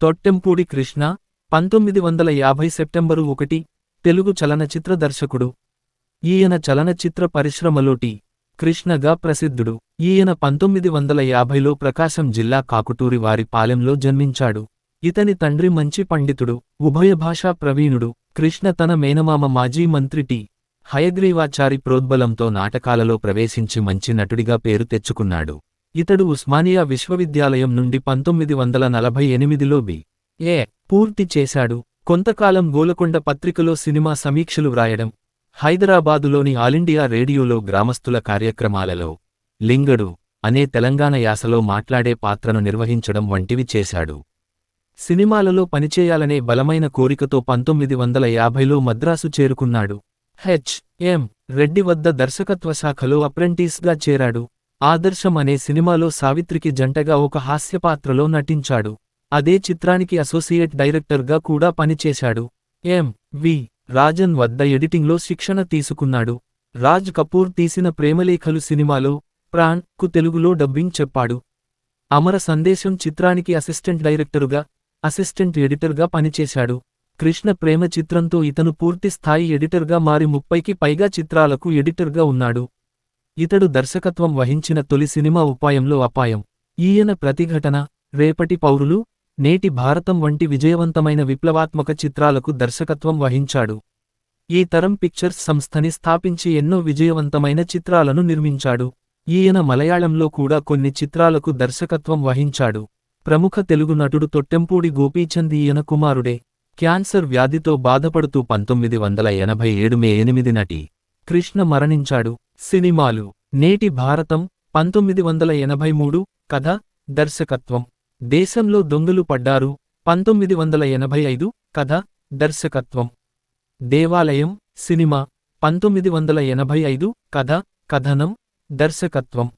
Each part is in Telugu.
తొట్టెంపూడి కృష్ణ 1950 సెప్టెంబరు 1 తెలుగు చలనచిత్ర దర్శకుడు. ఈయన చలనచిత్ర పరిశ్రమలోటి కృష్ణగా ప్రసిద్ధుడు. ఈయన 1950లో ప్రకాశం జిల్లా కాకుటూరి వారి పాలెంలో జన్మించాడు. ఇతని తండ్రి మంచి పండితుడు, ఉభయభాషా ప్రవీణుడు. కృష్ణ తన మేనమామ మాజీ మంత్రి టి. హయగ్రీవాచారి ప్రోద్బలంతో నాటకాలలో ప్రవేశించి మంచి నటుడిగా పేరు తెచ్చుకున్నాడు. ఇతడు ఉస్మానియా విశ్వవిద్యాలయం నుండి 1948లో బి.ఏ. పూర్తి చేశాడు. కొంతకాలం గోలకొండ పత్రికలో సినిమా సమీక్షలు వ్రాయడం, హైదరాబాదులోని ఆలిండియా రేడియోలో గ్రామస్తుల కార్యక్రమాలలో లింగడు అనే తెలంగాణ యాసలో మాట్లాడే పాత్రను నిర్వహించడం వంటివి చేశాడు. సినిమాలలో పనిచేయాలనే బలమైన కోరికతో 1950లో మద్రాసు చేరుకున్నాడు. హెచ్.ఎం. రెడ్డి వద్ద దర్శకత్వ శాఖలో అప్రెంటిస్గా చేరాడు. ఆదర్శం అనే సినిమాలో సావిత్రికి జంటగా ఒక హాస్యపాత్రలో నటించాడు. అదే చిత్రానికి అసోసియేట్ డైరెక్టర్గా కూడా పనిచేశాడు. ఎం.వి. రాజన్ వద్ద ఎడిటింగ్లో శిక్షణ తీసుకున్నాడు. రాజ్ కపూర్ తీసిన ప్రేమలేఖలు సినిమాలో ప్రాణ్ కు తెలుగులో డబ్బింగ్ చెప్పాడు. అమర సందేశం చిత్రానికి అసిస్టెంట్ డైరెక్టరుగా, అసిస్టెంట్ ఎడిటర్గా పనిచేశాడు. కృష్ణ ప్రేమ చిత్రంతో ఇతను పూర్తి స్థాయి ఎడిటర్గా మారి 30కి పైగా చిత్రాలకు ఎడిటర్గా ఉన్నాడు. ఇతడు దర్శకత్వం వహించిన తొలి సినిమా ఉపాయంలో అపాయం. ఈయన ప్రతిఘటన, రేపటి పౌరులు, నేటి భారతం వంటి విజయవంతమైన విప్లవాత్మక చిత్రాలకు దర్శకత్వం వహించాడు. ఈ తరం పిక్చర్స్ సంస్థని స్థాపించి ఎన్నో విజయవంతమైన చిత్రాలను నిర్మించాడు. ఈయన మలయాళంలో కూడా కొన్ని చిత్రాలకు దర్శకత్వం వహించాడు. ప్రముఖ తెలుగు నటుడు తొట్టెంపూడి గోపీచంద్ ఈయన కుమారుడే. క్యాన్సర్ వ్యాధితో బాధపడుతూ 1987 మే 8 నాటి కృష్ణ మరణించాడు. సినిమాలు: నేటి భారతం 1983, కథ, దర్శకత్వం. దేశంలో దొంగలు పడ్డారు 1985, కథ, దర్శకత్వం. దేవాలయం సినిమా 1985, కథ, కథనం, దర్శకత్వం.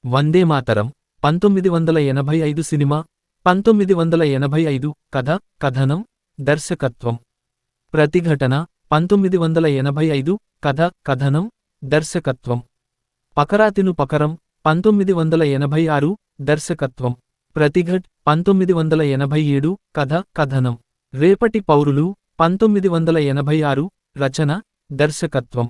వందేమాతరం 1985 సినిమా 1985, కథ, కథనం, దర్శకత్వం. ప్రతిఘటన 1985, కథ, కథనం, దర్శకత్వం. పకరాతిను పకరం 1986, దర్శకత్వం. ప్రతిఘట్ 1987, కథ, కథనం. రేపటి పౌరులు 1986, రచన, దర్శకత్వం.